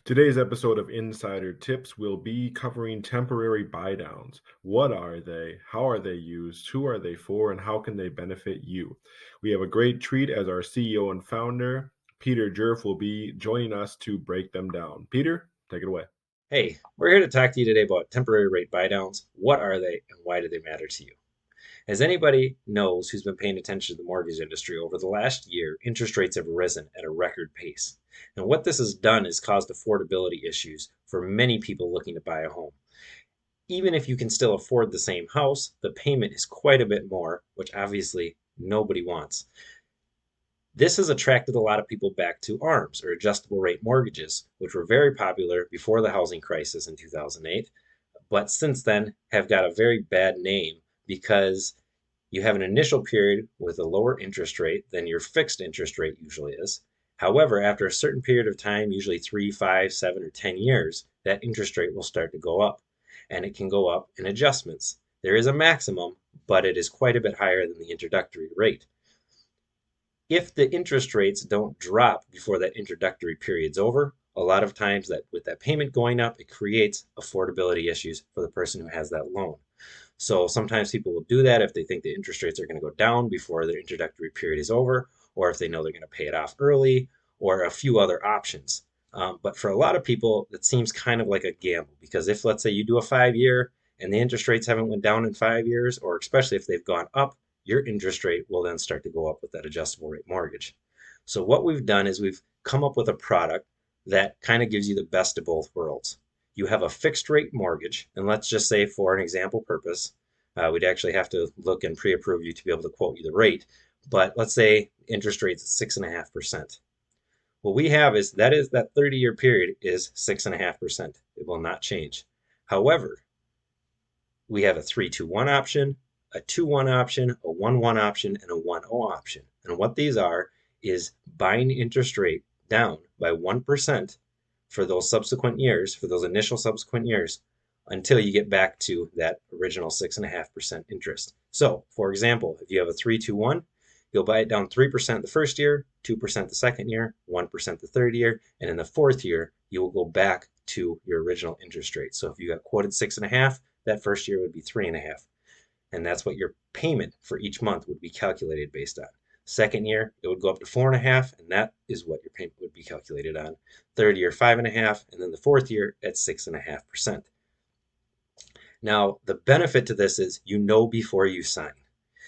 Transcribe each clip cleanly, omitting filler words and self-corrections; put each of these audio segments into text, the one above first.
Today's episode of Insider Tips will be covering temporary buydowns. What are they? How are they used? Who are they for? And how can they benefit you? We have a great treat as our CEO and founder, Peter Jerf, will be joining us to break them down. Peter, take it away. Hey, we're here to talk to you today about temporary rate buydowns. What are they and why do they matter to you? As anybody knows who's been paying attention to the mortgage industry over the last year, interest rates have risen at a record pace. And what this has done is caused affordability issues for many people looking to buy a home. Even if you can still afford the same house, the payment is quite a bit more, which obviously nobody wants. This has attracted a lot of people back to ARMs, or adjustable rate mortgages, which were very popular before the housing crisis in 2008, but since then have got a very bad name because you have an initial period with a lower interest rate than your fixed interest rate usually is. However, after a certain period of time, usually 3, 5, 7, or 10 years, that interest rate will start to go up. And it can go up in adjustments. There is a maximum, but it is quite a bit higher than the introductory rate. If the interest rates don't drop before that introductory period's over, a lot of times that with that payment going up, it creates affordability issues for the person who has that loan. So sometimes people will do that if they think the interest rates are going to go down before their introductory period is over, or if they know they're going to pay it off early, or a few other options. But for a lot of people, it seems kind of like a gamble because if, let's say, you do a 5 year and the interest rates haven't went down in 5 years, or especially if they've gone up, your interest rate will then start to go up with that adjustable rate mortgage. So what we've done is we've come up with a product that kind of gives you the best of both worlds. You have a fixed rate mortgage, and let's just say for an example purpose, we'd actually have to look and pre-approve you to be able to quote you the rate. But let's say interest rates at 6.5%. What we have is that 30-year period is 6.5%. It will not change. However, we have a 3-2-1 option, a 2-1 option, a 1-1 option, and a 1-0 option. And what these are is buying interest rate down by 1% for those subsequent years, for those initial subsequent years, until you get back to that original 6.5% interest. So, for example, if you have a 3-2-1, you'll buy it down 3% the first year, 2% the second year, 1% the third year, and in the fourth year, you will go back to your original interest rate. So if you got quoted 6.5, that first year would be 3.5. And that's what your payment for each month would be calculated based on. Second year, it would go up to 4.5, and that is what your payment would be calculated on. Third year, 5.5, and then the fourth year at 6.5%. Now, the benefit to this is you know before you sign.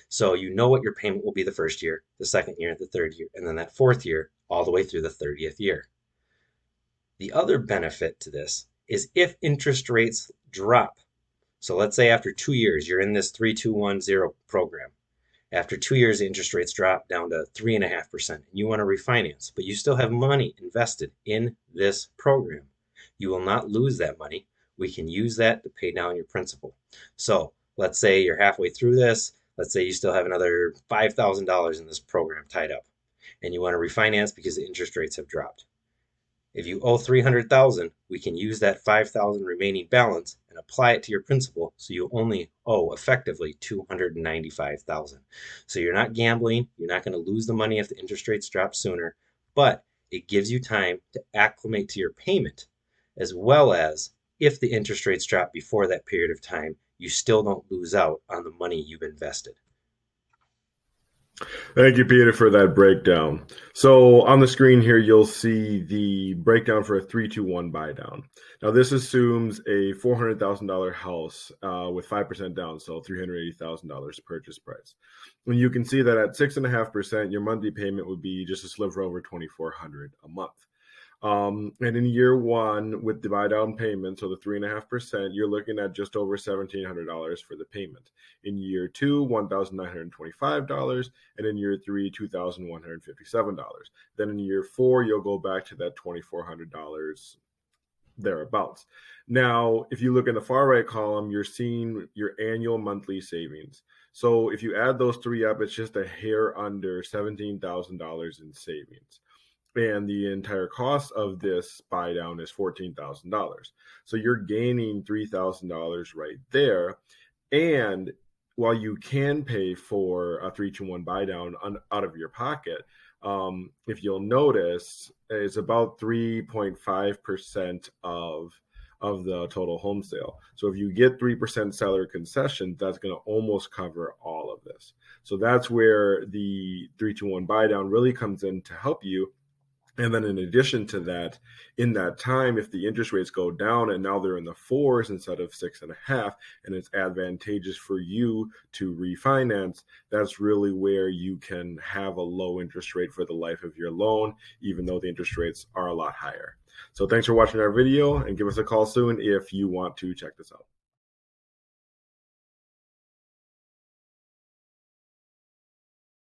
So you know what your payment will be the first year, the second year, the third year, and then that fourth year, all the way through the 30th year. The other benefit to this is if interest rates drop. So let's say after 2 years, you're in this 3-2-1-0 program. After 2 years, the interest rates drop down to 3.5%, and you want to refinance, but you still have money invested in this program. You will not lose that money. We can use that to pay down your principal. So let's say you're halfway through this. Let's say you still have another $5,000 in this program tied up, and you want to refinance because the interest rates have dropped. If you owe 300,000, we can use that 5,000 remaining balance and apply it to your principal so you only owe effectively 295,000. So you're not gambling, you're not going to lose the money if the interest rates drop sooner, but it gives you time to acclimate to your payment as well as if the interest rates drop before that period of time, you still don't lose out on the money you've invested. Thank you, Peter, for that breakdown. So on the screen here, you'll see the breakdown for a 3-2-1 buy down. Now, this assumes a $400,000 house with 5% down, so $380,000 purchase price. And you can see that at 6.5%, your monthly payment would be just a sliver over $2,400 a month. And in year one, with the buy down payment, so the 3.5%, you're looking at just over $1,700 for the payment. In year two, $1,925, and in year three, $2,157. Then in year four, you'll go back to that $2,400 thereabouts. Now, if you look in the far right column, you're seeing your annual monthly savings. So if you add those three up, it's just a hair under $17,000 in savings. And the entire cost of this buy down is $14,000. So you're gaining $3,000 right there. And while you can pay for a 3-2-1 buy down out of your pocket, if you'll notice, is about 3.5% of the total home sale. So if you get 3% seller concession, that's going to almost cover all of this. So that's where the 321 buy down really comes in to help you. And then in addition to that, in that time, if the interest rates go down and now they're in the fours instead of 6.5, and it's advantageous for you to refinance, that's really where you can have a low interest rate for the life of your loan, even though the interest rates are a lot higher. So thanks for watching our video, and give us a call soon if you want to check this out.